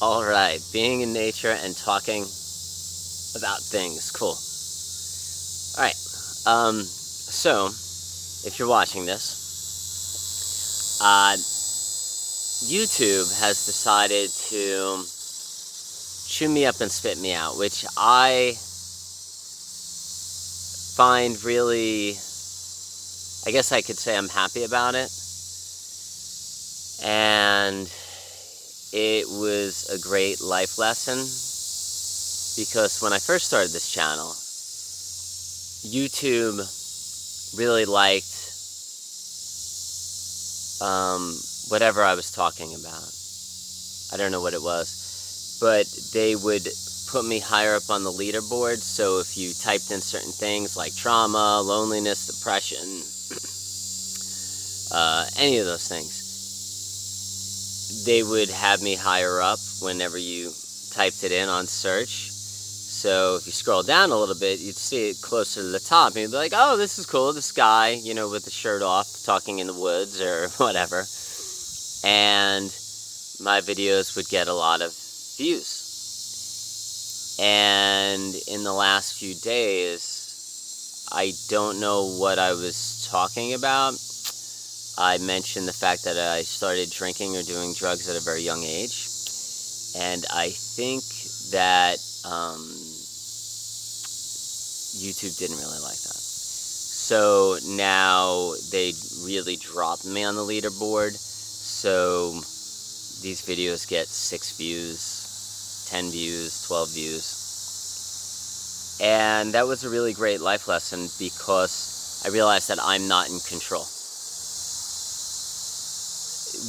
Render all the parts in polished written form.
All right, being in nature and talking about things, cool. All right, so if you're watching this, YouTube has decided to chew me up and spit me out, which I find really, I guess I could say I'm happy about it. And it was a great life lesson because when I first started this channel, YouTube really liked whatever I was talking about. I don't know what it was, but they would put me higher up on the leaderboard. So if you typed in certain things like trauma, loneliness, depression, any of those things, they would have me higher up whenever you typed it in on search. So if you scroll down a little bit, you'd see it closer to the top, and you'd be like, oh, this is cool, this guy, you know, with the shirt off, talking in the woods or whatever. And my videos would get a lot of views. And in the last few days, I don't know what I was talking about. I mentioned the fact that I started drinking or doing drugs at a very young age. And I think that YouTube didn't really like that. So now they really dropped me on the leaderboard. So these videos get 6 views, 10 views, 12 views. And that was a really great life lesson because I realized that I'm not in control.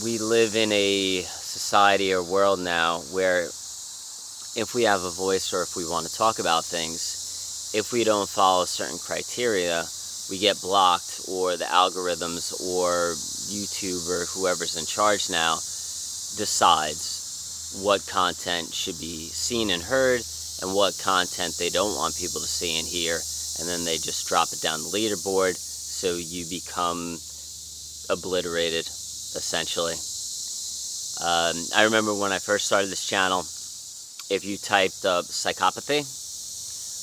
We live in a society or world now where if we have a voice or if we want to talk about things, if we don't follow certain criteria, we get blocked, or the algorithms or YouTube or whoever's in charge now decides what content should be seen and heard and what content they don't want people to see and hear, and then they just drop it down the leaderboard so you become obliterated, essentially. I remember when I first started this channel, if you typed psychopathy,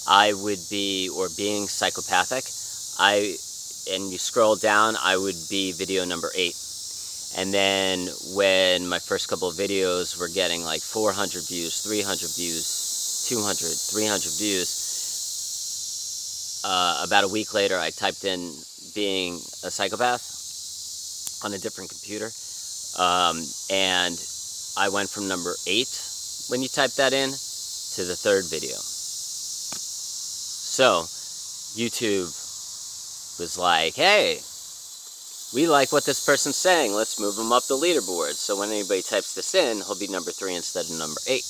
I would be, or being psychopathic, and you scroll down, I would be video number 8. And then when my first couple of videos were getting like 400 views, 300 views, 200, 300 views, about a week later I typed in being a psychopath on a different computer, and I went from number 8 when you type that in to the 3rd video. So YouTube was like, hey, we like what this person's saying, let's move him up the leaderboard. So when anybody types this in, he'll be number 3 instead of number 8.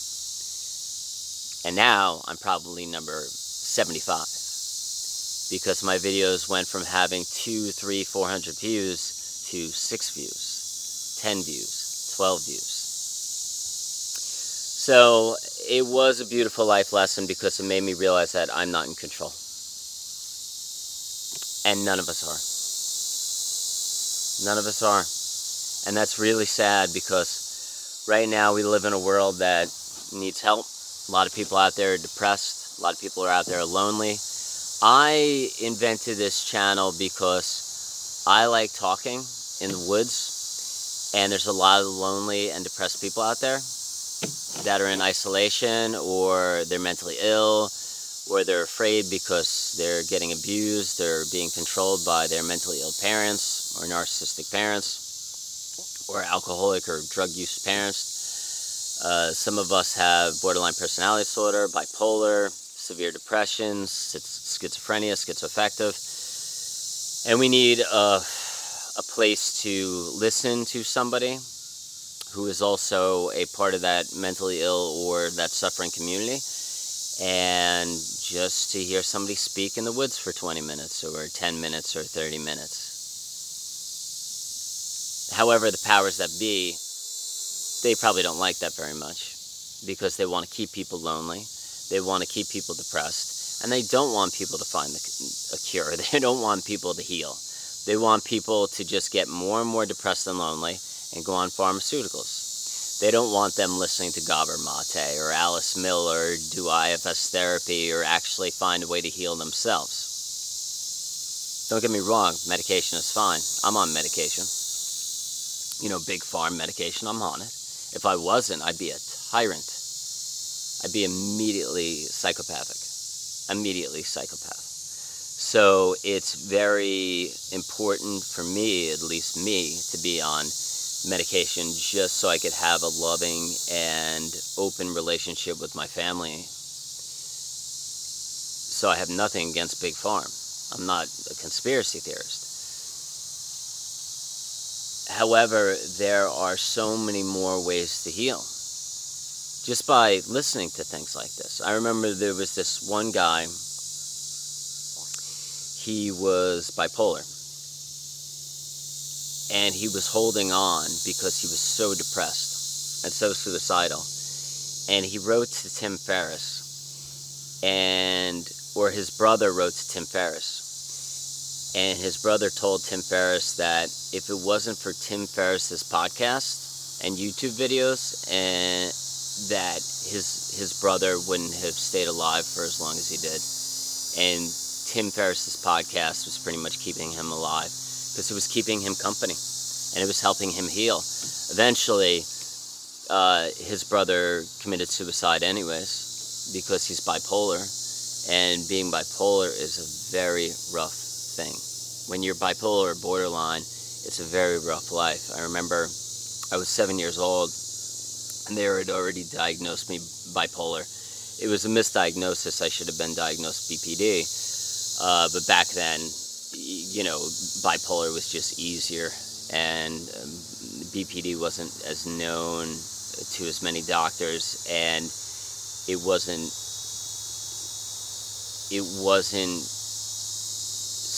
And now I'm probably number 75 because my videos went from having 200, 300, 400 views to 6 views, 10 views, 12 views. So it was a beautiful life lesson because it made me realize that I'm not in control. And none of us are. None of us are. And that's really sad because right now we live in a world that needs help. A lot of people out there are depressed. A lot of people are out there lonely. I invented this channel because I like talking in the woods, and there's a lot of lonely and depressed people out there that are in isolation, or they're mentally ill, or they're afraid because they're getting abused or being controlled by their mentally ill parents or narcissistic parents or alcoholic or drug use parents. Some of us have borderline personality disorder, bipolar, severe depression, schizophrenia, schizoaffective, and we need a place to listen to somebody who is also a part of that mentally ill or that suffering community, and just to hear somebody speak in the woods for 20 minutes or 10 minutes or 30 minutes. However, the powers that be, they probably don't like that very much because they want to keep people lonely, they want to keep people depressed, and they don't want people to find a cure. They don't want people to heal. They want people to just get more and more depressed and lonely and go on pharmaceuticals. They don't want them listening to Gabor Mate or Alice Miller, do IFS therapy, or actually find a way to heal themselves. Don't get me wrong, medication is fine. I'm on medication. Big farm medication, I'm on it. If I wasn't, I'd be a tyrant. I'd be immediately psychopathic. Immediately psychopath. So it's very important for me, at least me, to be on medication just so I could have a loving and open relationship with my family. So I have nothing against Big Farm. I'm not a conspiracy theorist. However, there are so many more ways to heal just by listening to things like this. I remember there was this one guy, he was bipolar. And he was holding on because he was so depressed and so suicidal. And he wrote to Tim Ferriss, or his brother wrote to Tim Ferriss. And his brother told Tim Ferriss that if it wasn't for Tim Ferriss's podcast and YouTube videos, and that his brother wouldn't have stayed alive for as long as he did. And Tim Ferriss's podcast was pretty much keeping him alive, because it was keeping him company, and it was helping him heal. Eventually, his brother committed suicide anyways, because he's bipolar, and being bipolar is a very rough thing. When you're bipolar or borderline, it's a very rough life. I remember I was 7 years old, and they had already diagnosed me bipolar. It was a misdiagnosis. I should have been diagnosed BPD, but back then, bipolar was just easier, and BPD wasn't as known to as many doctors, and it wasn't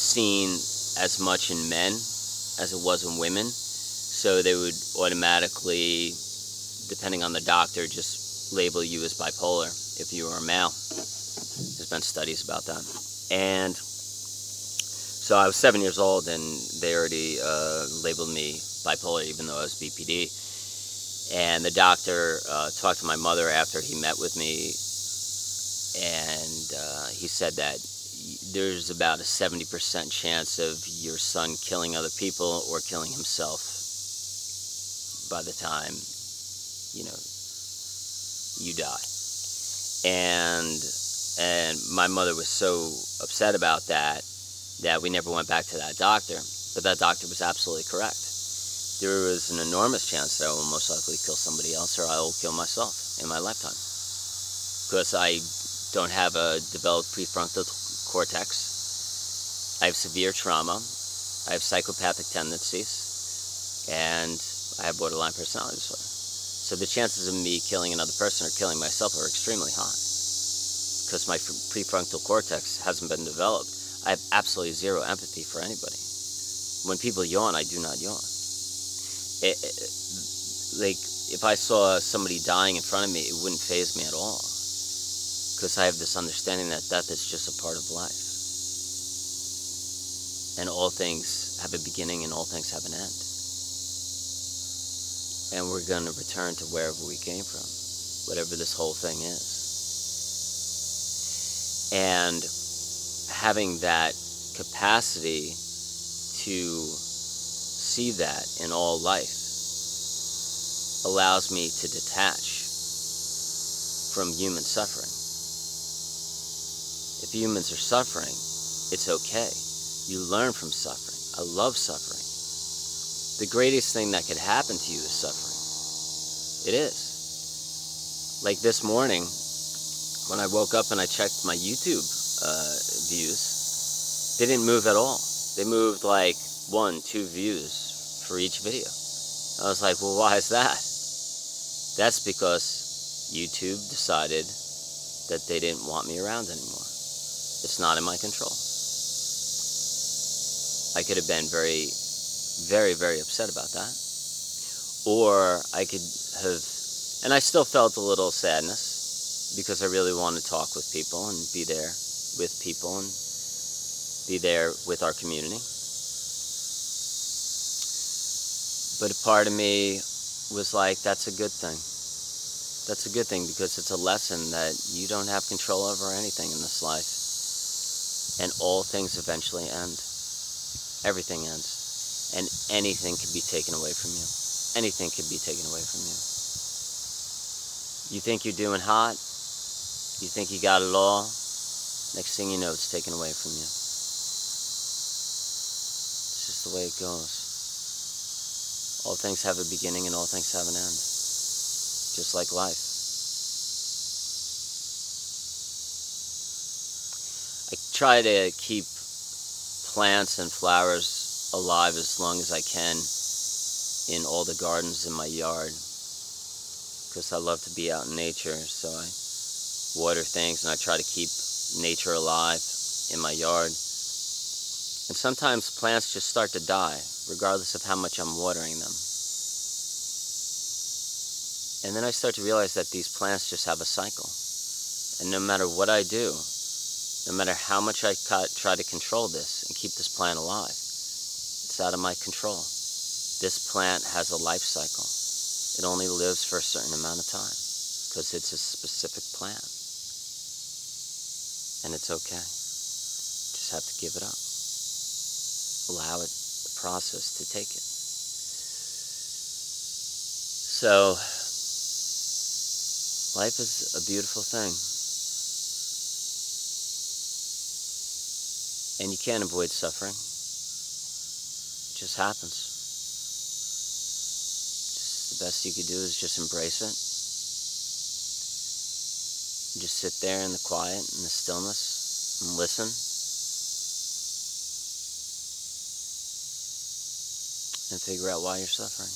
seen as much in men as it was in women. So they would automatically, depending on the doctor, just label you as bipolar if you were a male. There's been studies about that. And so I was 7 years old, and they already labeled me bipolar, even though I was BPD. And the doctor talked to my mother after he met with me, and he said that there's about a 70% chance of your son killing other people or killing himself by the time, you die. And my mother was so upset about that we never went back to that doctor. But that doctor was absolutely correct. There was an enormous chance that I will most likely kill somebody else, or I will kill myself in my lifetime, because I don't have a developed prefrontal cortex. I have severe trauma. I have psychopathic tendencies, and I have borderline personality disorder. So the chances of me killing another person or killing myself are extremely high, because my prefrontal cortex hasn't been developed. I have absolutely zero empathy for anybody. When people yawn, I do not yawn. Like, if I saw somebody dying in front of me, it wouldn't faze me at all, because I have this understanding that death is just a part of life. And all things have a beginning and all things have an end. And we're going to return to wherever we came from, whatever this whole thing is. And having that capacity to see that in all life allows me to detach from human suffering. If humans are suffering, it's okay. You learn from suffering. I love suffering. The greatest thing that could happen to you is suffering. It is. Like this morning, when I woke up and I checked my YouTube views, they didn't move at all. They moved like 1-2 views for each video. I was like, well, why is that? That's because YouTube decided that they didn't want me around anymore. It's not in my control. I could have been very, very, very upset about that. Or I could have, and I still felt a little sadness, because I really want to talk with people and be there with people and be there with our community. But a part of me was like, that's a good thing. That's a good thing because it's a lesson that you don't have control over anything in this life. And all things eventually end. Everything ends. And anything can be taken away from you. Anything can be taken away from you. You think you're doing hot. You think you got it all. Next thing you know, it's taken away from you. It's just the way it goes. All things have a beginning and all things have an end. Just like life. I try to keep plants and flowers alive as long as I can in all the gardens in my yard, because I love to be out in nature, so I water things and I try to keep nature alive in my yard. And sometimes plants just start to die regardless of how much I'm watering them. And then I start to realize that these plants just have a cycle, and no matter what I do, no matter how much I try to control this and keep this plant alive, it's out of my control. This plant has a life cycle. It only lives for a certain amount of time because it's a specific plant. And it's okay. Just have to give it up. Allow it, the process, to take it. So, life is a beautiful thing. And you can't avoid suffering. It just happens. Just the best you could do is just embrace it. Just sit there in the quiet and the stillness and listen. And figure out why you're suffering.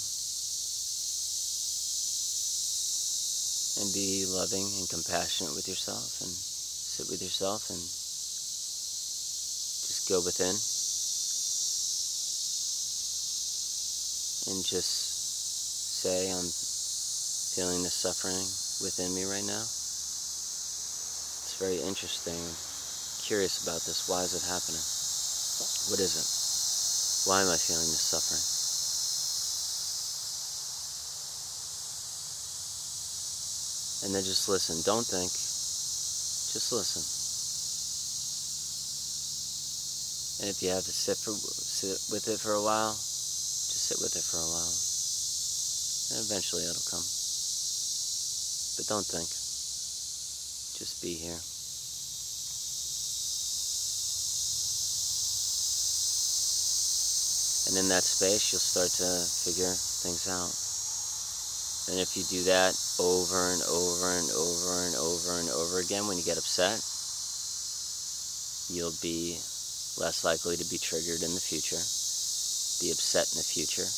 And be loving and compassionate with yourself and sit with yourself and just go within and just say, I'm feeling the suffering within me right now. It's very interesting. I'm curious about this. Why is it happening? What is it? Why am I feeling this suffering? And then just listen. Don't think. Just listen. And if you have to sit with it for a while, just sit with it for a while. And eventually it'll come. But don't think. Just be here. And in that space, you'll start to figure things out. And if you do that over and over and over and over and over again, when you get upset, you'll be less likely to be triggered in the future, be upset in the future,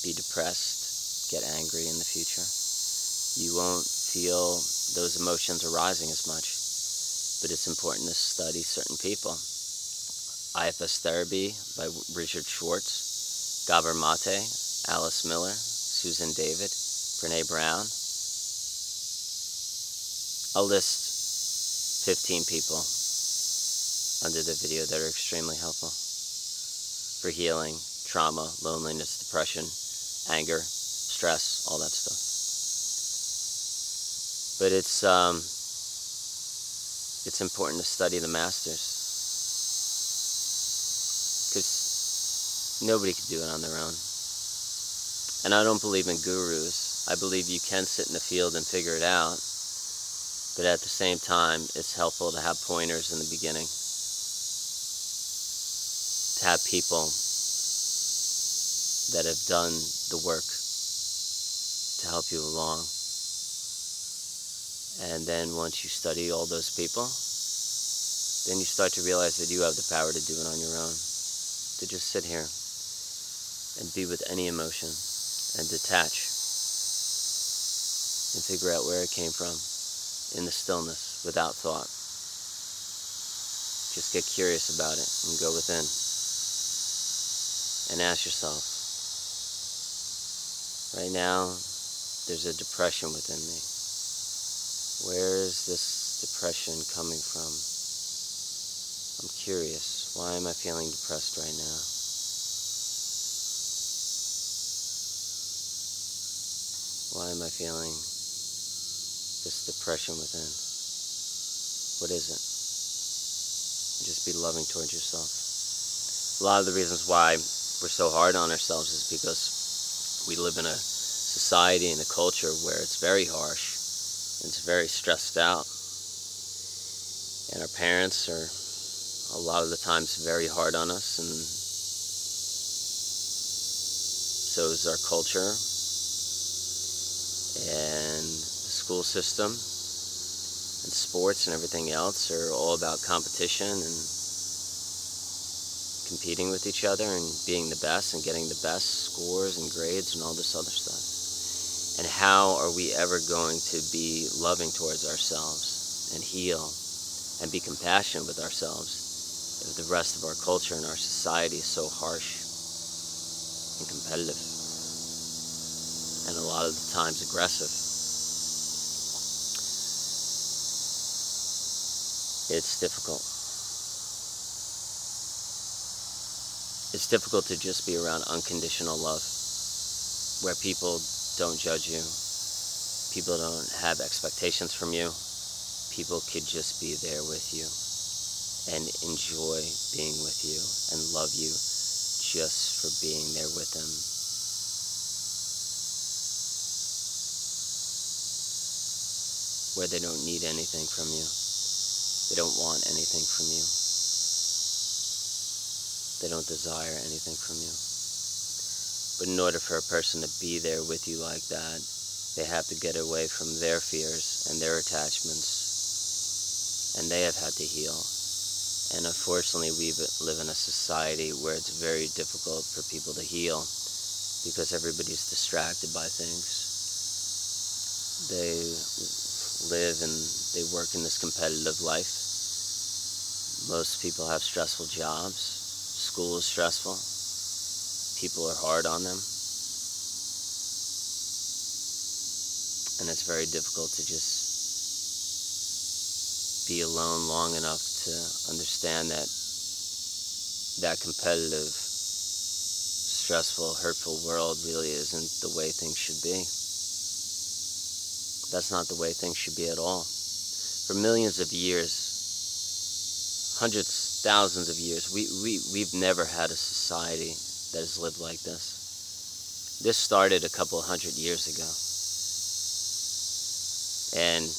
be depressed, get angry in the future. You won't feel those emotions arising as much, but it's important to study certain people. IFS Therapy by Richard Schwartz, Gabor Mate, Alice Miller, Susan David, Brene Brown. I'll list 15 people under the video that are extremely helpful for healing, trauma, loneliness, depression, anger, stress, all that stuff. But it's important to study the masters, because nobody can do it on their own. And I don't believe in gurus. I believe you can sit in the field and figure it out, but at the same time, it's helpful to have pointers in the beginning, to have people that have done the work to help you along. And then once you study all those people, then you start to realize that you have the power to do it on your own. To just sit here and be with any emotion and detach and figure out where it came from in the stillness without thought. Just get curious about it and go within and ask yourself, right now there's a depression within me. Where is this depression coming from? I'm curious. Why am I feeling depressed right now? Why am I feeling this depression within? What is it? Just be loving towards yourself. A lot of the reasons why we're so hard on ourselves is because we live in a society and a culture where it's very harsh, and it's very stressed out. And our parents are a lot of the times very hard on us, and so is our culture. And the school system and sports and everything else are all about competition and competing with each other and being the best and getting the best scores and grades and all this other stuff. And how are we ever going to be loving towards ourselves and heal and be compassionate with ourselves if the rest of our culture and our society is so harsh and competitive and a lot of the times aggressive? It's difficult. It's difficult to just be around unconditional love, where people don't judge you, people don't have expectations from you, people could just be there with you and enjoy being with you and love you just for being there with them. Where they don't need anything from you. They don't want anything from you. They don't desire anything from you. But in order for a person to be there with you like that, they have to get away from their fears and their attachments. And they have had to heal. And unfortunately, we live in a society where it's very difficult for people to heal because everybody's distracted by things. They live and they work in this competitive life. Most people have stressful jobs. School is stressful. People are hard on them. And it's very difficult to just be alone long enough to understand that that competitive, stressful, hurtful world really isn't the way things should be. That's not the way things should be at all. For millions of years, hundreds, thousands of years, we've never had a society that has lived like this. This started a couple hundred years ago. And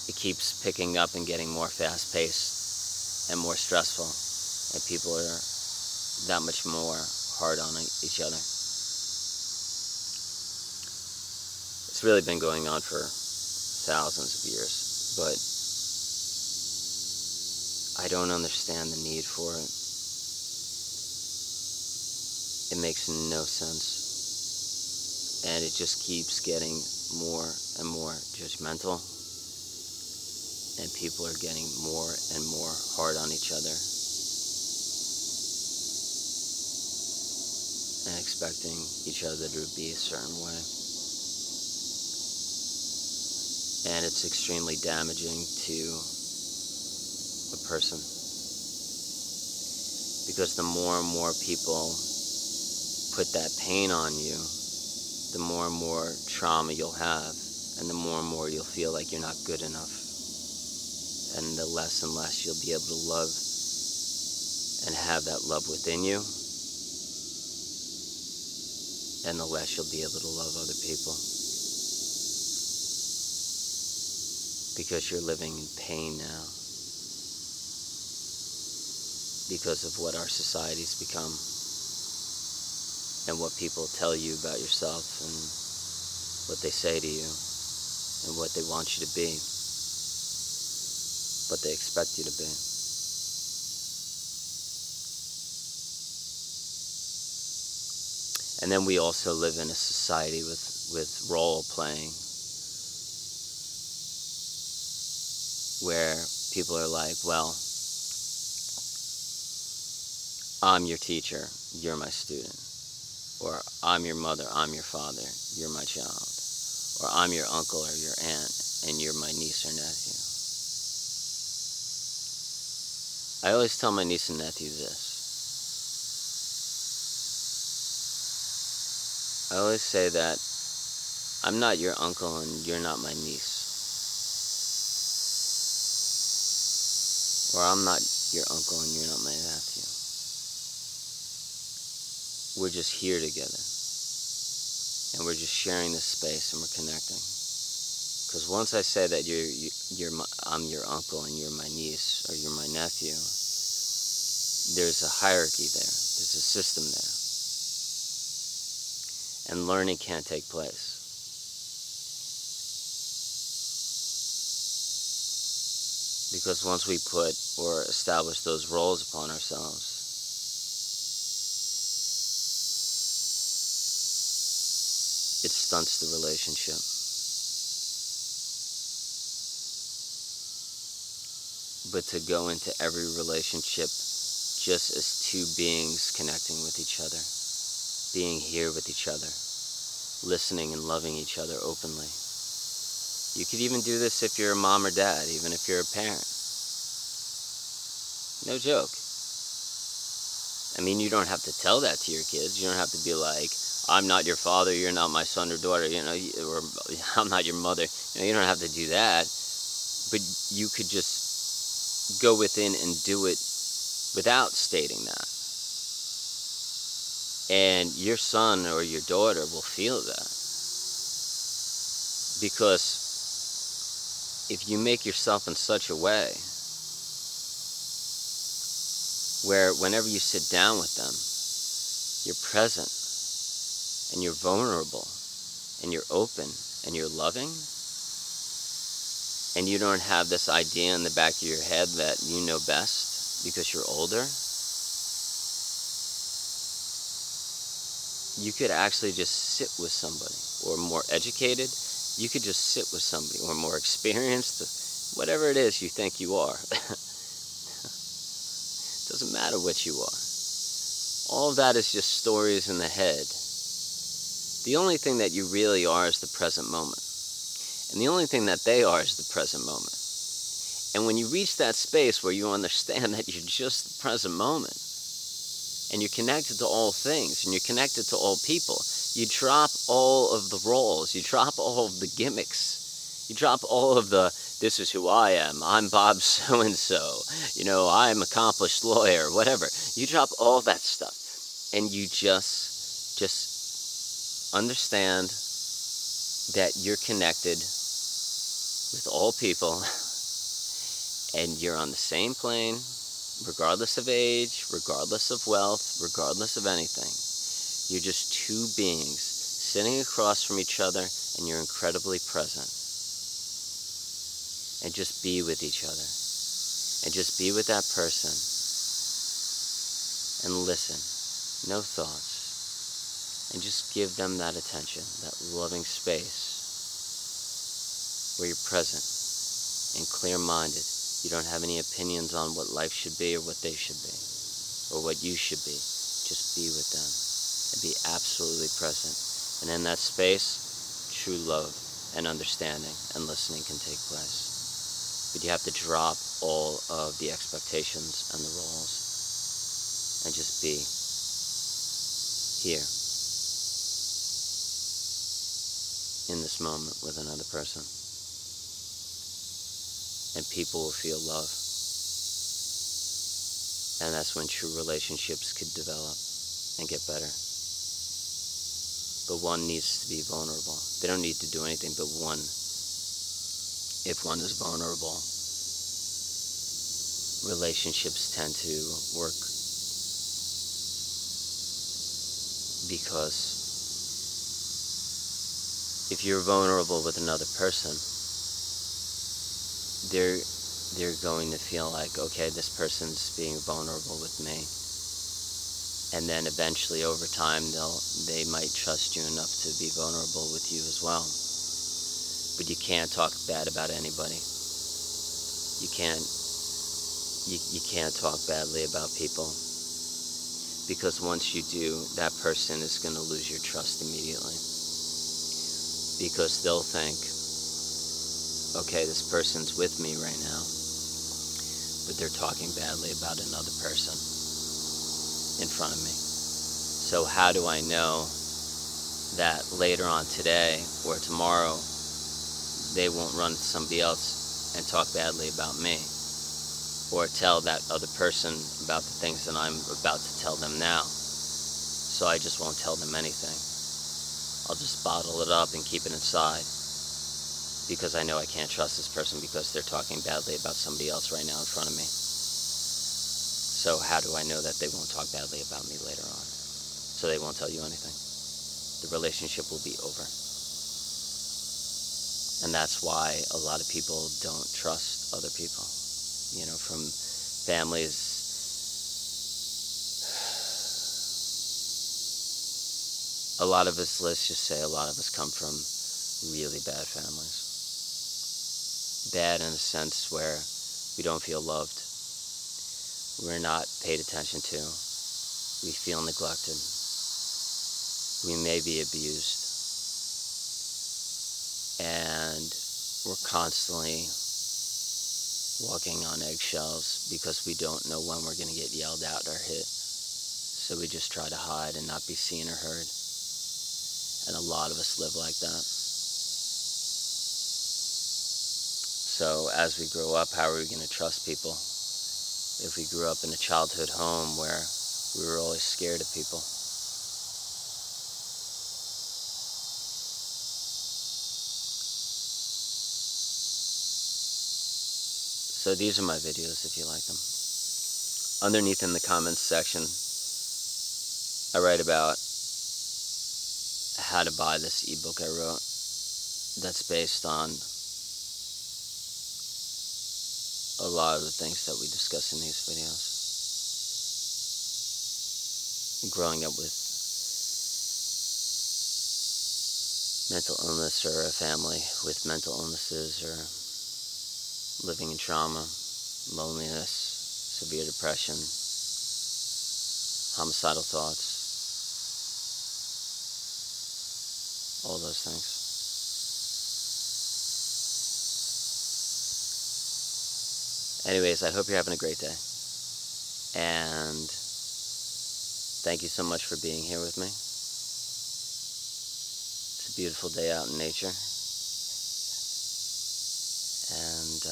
it keeps picking up and getting more fast-paced and more stressful. And people are that much more hard on each other. It's really been going on for thousands of years, but I don't understand the need for it. It makes no sense. And it just keeps getting more and more judgmental. And people are getting more and more hard on each other. And expecting each other to be a certain way. And it's extremely damaging to a person. Because the more and more people put that pain on you, the more and more trauma you'll have, and the more you'll feel like you're not good enough. And the less and less you'll be able to love and have that love within you, and the less you'll be able to love other people. Because you're living in pain now. Because of what our society's become. And what people tell you about yourself, and what they say to you, and what they want you to be, what they expect you to be. And then we also live in a society with role playing, where people are like, well, I'm your teacher, you're my student. Or I'm your mother, I'm your father, you're my child. Or I'm your uncle or your aunt, and you're my niece or nephew. I always tell my niece and nephew this. I always say that I'm not your uncle and you're not my niece. Or I'm not your uncle and you're not my nephew. We're just here together. And we're just sharing this space and we're connecting. Because once I say that I'm your uncle and you're my niece or you're my nephew, there's a hierarchy there. There's a system there. And learning can't take place. Because once we put or establish those roles upon ourselves, it stunts the relationship. But to go into every relationship just as two beings connecting with each other, being here with each other, listening and loving each other openly. You could even do this if you're a mom or dad, even if you're a parent. No joke. I mean, you don't have to tell that to your kids. You don't have to be like, I'm not your father, you're not my son or daughter, or I'm not your mother. You don't have to do that. But you could just go within and do it without stating that. And your son or your daughter will feel that. Because if you make yourself in such a way where whenever you sit down with them, you're present and you're vulnerable and you're open and you're loving, and you don't have this idea in the back of your head that you know best because you're older, you could actually just sit with somebody, or more educated, you could just sit with somebody, or more experienced, whatever it is you think you are. Doesn't matter what you are. All of that is just stories in the head. The only thing that you really are is the present moment. And the only thing that they are is the present moment. And when you reach that space where you understand that you're just the present moment, and you're connected to all things, and you're connected to all people, you drop all of the roles, you drop all of the gimmicks, you drop all of the, this is who I am, I'm Bob so-and-so, I'm accomplished lawyer, whatever. You drop all that stuff, and you just understand that you're connected with all people, and you're on the same plane, regardless of age, regardless of wealth, regardless of anything. You're just two beings sitting across from each other, and you're incredibly present. And just be with each other. And just be with that person. And listen. No thoughts. And just give them that attention, that loving space where you're present and clear-minded. You don't have any opinions on what life should be or what they should be or what you should be. Just be with them and be absolutely present. And in that space, true love and understanding and listening can take place. But you have to drop all of the expectations and the roles and just be here in this moment with another person. And people will feel love. And that's when true relationships could develop and get better. But one needs to be vulnerable. They don't need to do anything but one. If one is vulnerable, relationships tend to work. Because if you're vulnerable with another person, they're going to feel like, okay, this person's being vulnerable with me. And then eventually over time they might trust you enough to be vulnerable with you as well. But you can't talk bad about anybody. You can't talk badly about people, because once you do, that person is going to lose your trust immediately, because they'll think, okay, this person's with me right now, but they're talking badly about another person in front of me. So how do I know that later on today or tomorrow they won't run to somebody else and talk badly about me, or tell that other person about the things that I'm about to tell them now. So I just won't tell them anything. I'll just bottle it up and keep it inside, because I know I can't trust this person because they're talking badly about somebody else right now in front of me. So how do I know that they won't talk badly about me later on? So they won't tell you anything. The relationship will be over. And that's why a lot of people don't trust other people. You know, from families. A lot of us, let's just say, a lot of us come from really bad families. Bad in a sense where we don't feel loved. We're not paid attention to. We feel neglected. We may be abused. And we're constantly walking on eggshells because we don't know when we're going to get yelled at or hit. So we just try to hide and not be seen or heard. And a lot of us live like that. So as we grow up, how are we going to trust people? If we grew up in a childhood home where we were always scared of people. So these are my videos if you like them. Underneath in the comments section, I write about how to buy this ebook I wrote that's based on a lot of the things that we discuss in these videos. Growing up with mental illness, or a family with mental illnesses, or living in trauma, loneliness, severe depression, homicidal thoughts, all those things. Anyways, I hope you're having a great day. And thank you so much for being here with me. It's a beautiful day out in nature. And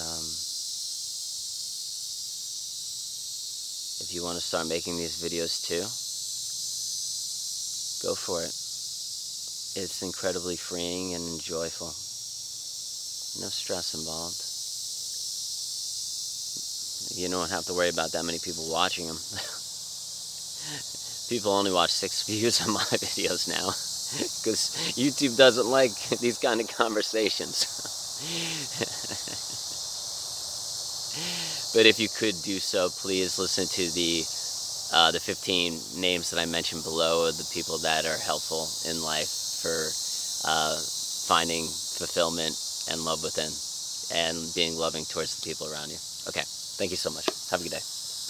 if you want to start making these videos too, go for it. It's incredibly freeing and joyful. No stress involved. You don't have to worry about that many people watching them. People only watch 6 views on my videos now, because YouTube doesn't like these kind of conversations. But if you could do so, please listen to the 15 names that I mentioned below of the people that are helpful in life for finding fulfillment and love within, and being loving towards the people around you. Okay, thank you so much. Have a good day.